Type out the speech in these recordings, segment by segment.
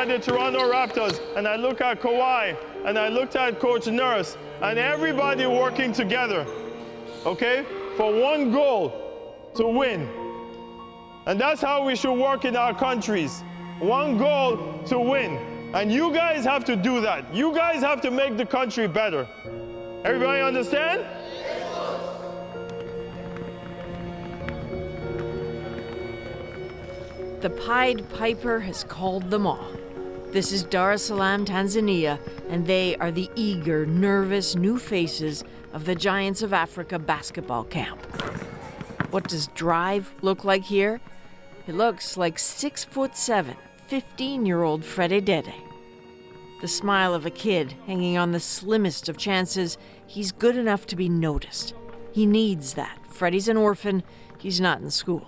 at the Toronto Raptors, and I look at Kawhi, and I looked at Coach Nurse, and everybody working together, okay, for one goal, to win. And that's how we should work in our countries. One goal to win. And you guys have to do that. You guys have to make the country better. Everybody understand? The Pied Piper has called them all. This is Dar es Salaam, Tanzania, and they are the eager, nervous new faces of the Giants of Africa basketball camp. What does drive look like here? It looks like 6'7", 15-year-old Freddy Dede. The smile of a kid hanging on the slimmest of chances. He's good enough to be noticed. He needs that. Freddy's an orphan. He's not in school.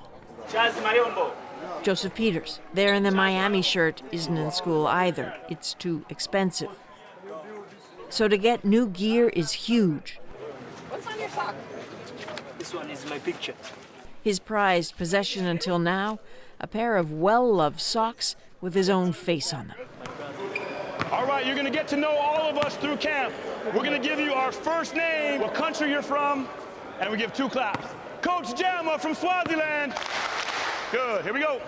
Joseph Peters, there in the Miami shirt, isn't in school either. It's too expensive. So to get new gear is huge. What's on your sock? This one is my picture. His prized possession until now, a pair of well-loved socks with his own face on them. All right, you're gonna get to know all of us through camp. We're gonna give you our first name, what country you're from, and we give 2 claps. Coach Jama from Swaziland. Good, here we go.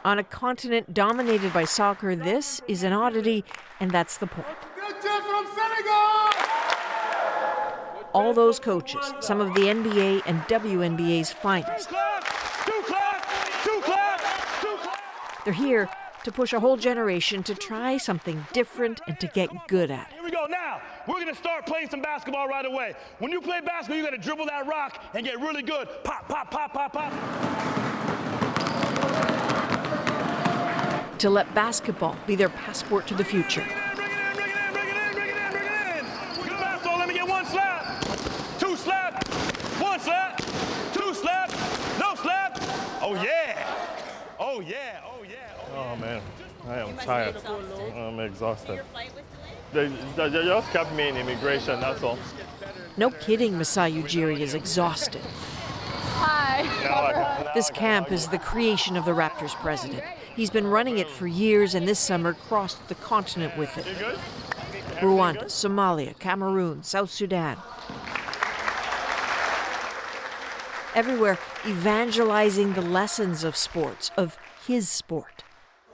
On a continent dominated by soccer, this is an oddity, and that's the point. All those coaches, some of the NBA and WNBA's finest. 2 claps, 2 claps, 2 claps, 2 claps. They're here to push a whole generation to try something different and to get good at it. Here we go. Now, we're going to start playing some basketball right away. When you play basketball, you got to dribble that rock and get really good. Pop, pop, pop, pop, pop. To let basketball be their passport to the future. Bring it in, bring it in, bring it in, bring it in, bring it in. Good basketball. Let me get 1 slap. 2 slap. 1 slap. 2 slap. No slap. Oh, yeah. Oh, yeah. Oh, yeah. Oh man, I am tired. I'm exhausted. They just kept me in immigration, that's all. No kidding, Masai Ujiri is exhausted. Hi. This camp is the creation of the Raptors president. He's been running it for years, and this summer crossed the continent with it. Rwanda, Somalia, Cameroon, South Sudan. Everywhere evangelizing the lessons of sports, of his sport.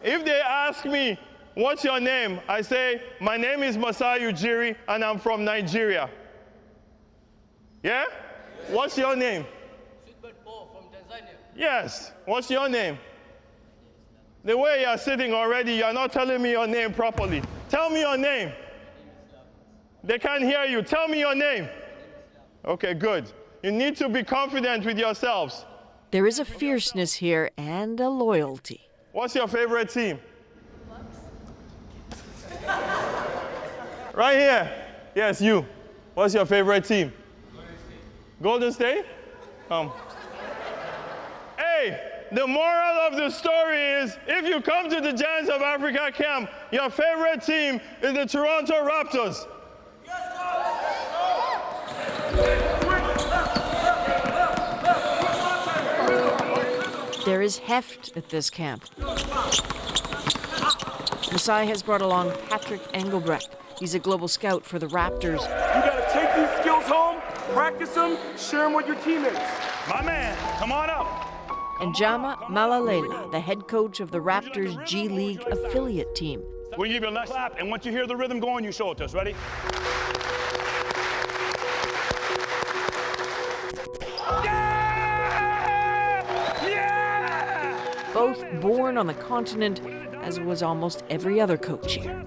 If they ask me, what's your name? I say, my name is Masai Ujiri and I'm from Nigeria. Yeah? What's your name? From Tanzania. Yes. What's your name? The way you're sitting already, you're not telling me your name properly. Tell me your name. They can't hear you. Tell me your name. Okay, good. You need to be confident with yourselves. There is a fierceness here and a loyalty. What's your favorite team? Right here. Yes, you. What's your favorite team? Golden State? Hey, the moral of the story is, if you come to the Giants of Africa camp, your favorite team is the Toronto Raptors. There is heft at this camp. Masai has brought along Patrick Engelbrecht. He's a global scout for the Raptors. You gotta take these skills home, practice them, share them with your teammates. My man, come on up. And Jama Malalela, the head coach of the Raptors G League affiliate team. We'll give you a nice clap, and once you hear the rhythm going, you show it to us. Ready? Both born on the continent, as was almost every other coach here.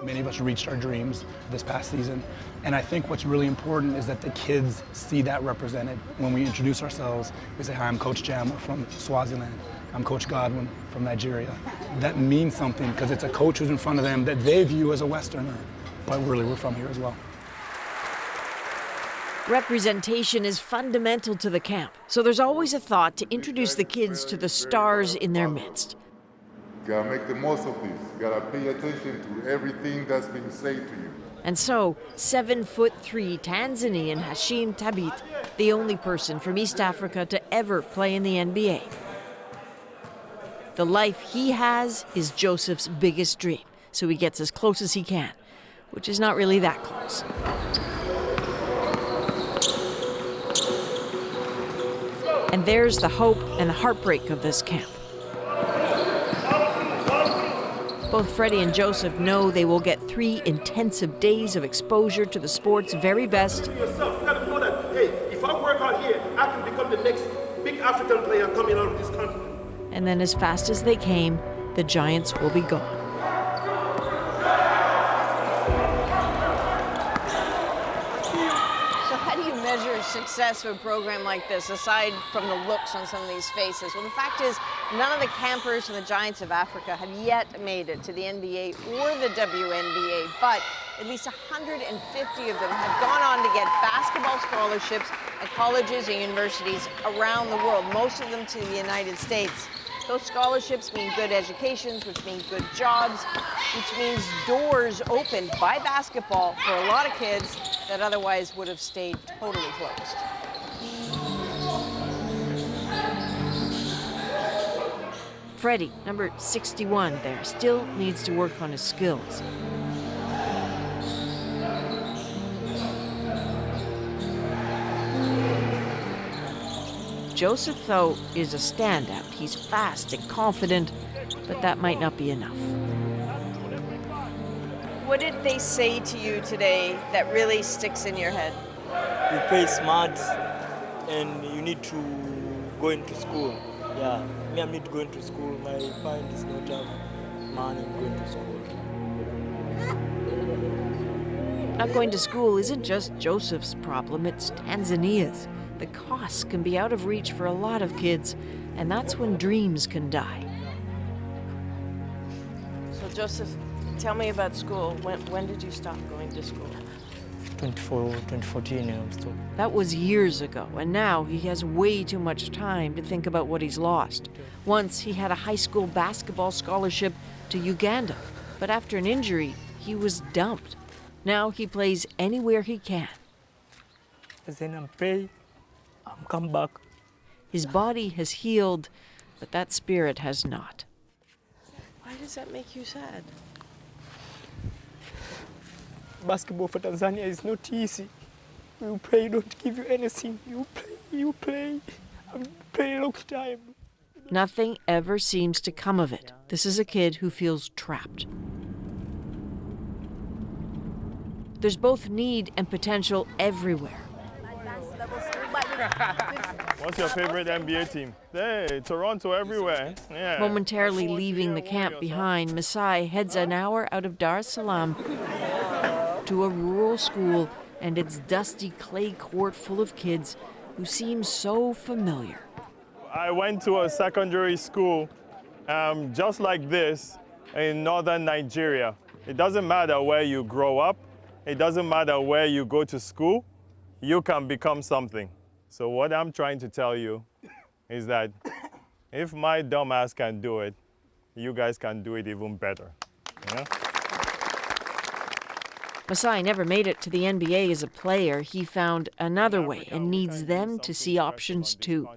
Many of us reached our dreams this past season, and I think what's really important is that the kids see that represented. When we introduce ourselves, we say, hi, I'm Coach Jama from Swaziland. I'm Coach Godwin from Nigeria. That means something because it's a coach who's in front of them that they view as a Westerner, but really we're from here as well. Representation is fundamental to the camp, so there's always a thought to introduce the kids to the stars in their midst. You gotta make the most of this. You gotta pay attention to everything that's being said to you. And so, 7'3" Tanzanian Hashim Tabit, the only person from East Africa to ever play in the NBA. The life he has is Joseph's biggest dream, so he gets as close as he can, which is not really that close. And there's the hope and the heartbreak of this camp. Both Freddie and Joseph know they will get 3 intensive days of exposure to the sport's very best. Yourself, you gotta know that, hey, if I work out here, I can become the next big African player coming out of this country. And then as fast as they came, the Giants will be gone. So how do you measure success of a program like this, aside from the looks on some of these faces? Well, the fact is, none of the campers from the Giants of Africa have yet made it to the NBA or the WNBA, but at least 150 of them have gone on to get basketball scholarships at colleges and universities around the world, most of them to the United States. Those scholarships mean good educations, which mean good jobs, which means doors opened by basketball for a lot of kids that otherwise would have stayed totally closed. Freddie, number 61 there, still needs to work on his skills. Joseph, though, is a standout. He's fast and confident, but that might not be enough. What did they say to you today that really sticks in your head? You play smart and you need to go into school. Yeah, me, I need to go into school. My parents don't have money to go into school. Not going to school isn't just Joseph's problem, it's Tanzania's. The costs can be out of reach for a lot of kids, and that's when dreams can die. So, Joseph, tell me about school. When did you stop going to school? 2014, I'm still. That was years ago, and now he has way too much time to think about what he's lost. Once he had a high school basketball scholarship to Uganda, but after an injury, he was dumped. Now he plays anywhere he can. Then I'm pray. I'm come back. His body has healed, but that spirit has not. Why does that make you sad? Basketball for Tanzania is not easy. You play, don't give you anything. You play. I play a long time. Nothing ever seems to come of it. This is a kid who feels trapped. There's both need and potential everywhere. What's your favorite NBA team? Hey, Toronto everywhere. Yeah. Momentarily leaving the camp behind, Massai heads an hour out of Dar es Salaam to a rural school and its dusty clay court full of kids who seem so familiar. I went to a secondary school just like this in northern Nigeria. It doesn't matter where you grow up. It doesn't matter where you go to school. You can become something. So what I'm trying to tell you is that if my dumbass can do it, you guys can do it even better. You know? Masai never made it to the NBA as a player. He found another way and needs them to see options too.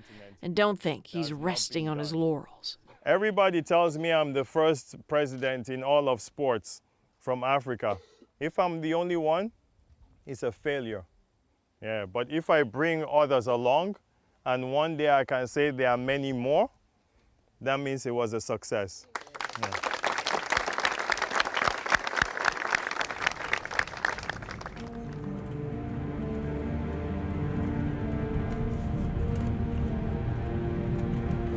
And don't think he's resting on his laurels. Everybody tells me I'm the first president in all of sports from Africa. If I'm the only one, it's a failure. Yeah, but if I bring others along, and one day I can say there are many more, that means it was a success. Yeah.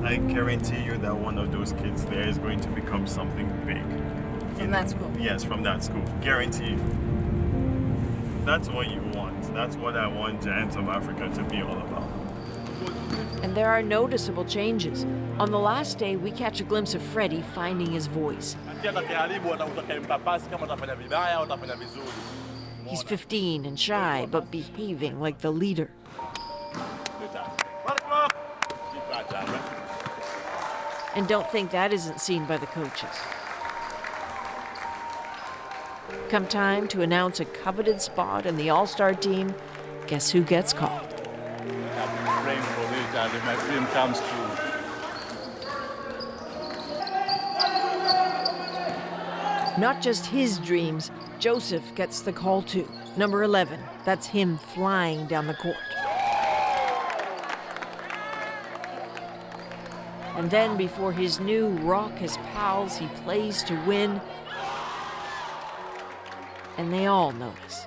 I guarantee you that one of those kids there is going to become something big. From that school? Yes, from that school. Guarantee you. That's what you want. That's what I want Giants of Africa to be all about. And there are noticeable changes. On the last day, we catch a glimpse of Freddie finding his voice. He's 15 and shy, but behaving like the leader. And don't think that isn't seen by the coaches. Come time to announce a coveted spot in the All-Star team, guess who gets called? that my dream comes true. Not just his dreams, Joseph gets the call too. Number 11, that's him flying down the court. And then before his new raucous pals, he plays to win. And they all notice.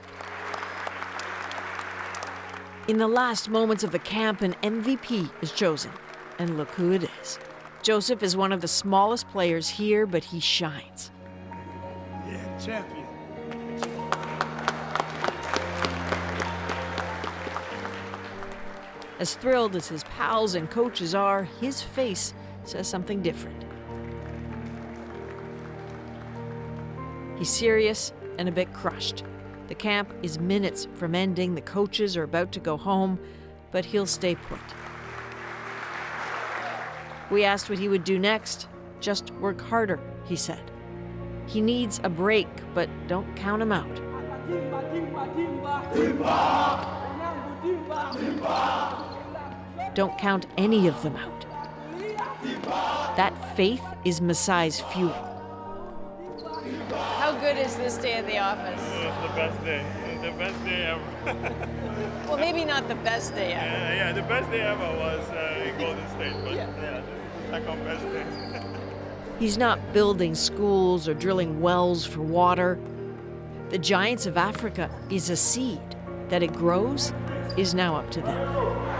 In the last moments of the camp, an MVP is chosen. And look who it is. Joseph is one of the smallest players here, but he shines. Yeah, champion. As thrilled as his pals and coaches are, his face says something different. He's serious and a bit crushed. The camp is minutes from ending. The coaches are about to go home, but he'll stay put. We asked what he would do next. Just work harder, he said. He needs a break, but don't count him out. Don't count any of them out. That faith is Massai's fuel. How good is this day at the office? It's the best day. It's the best day ever. Well, maybe not the best day ever. Yeah, the best day ever was in Golden State, but yeah, this is the second best day. He's not building schools or drilling wells for water. The Giants of Africa is a seed. That it grows is now up to them.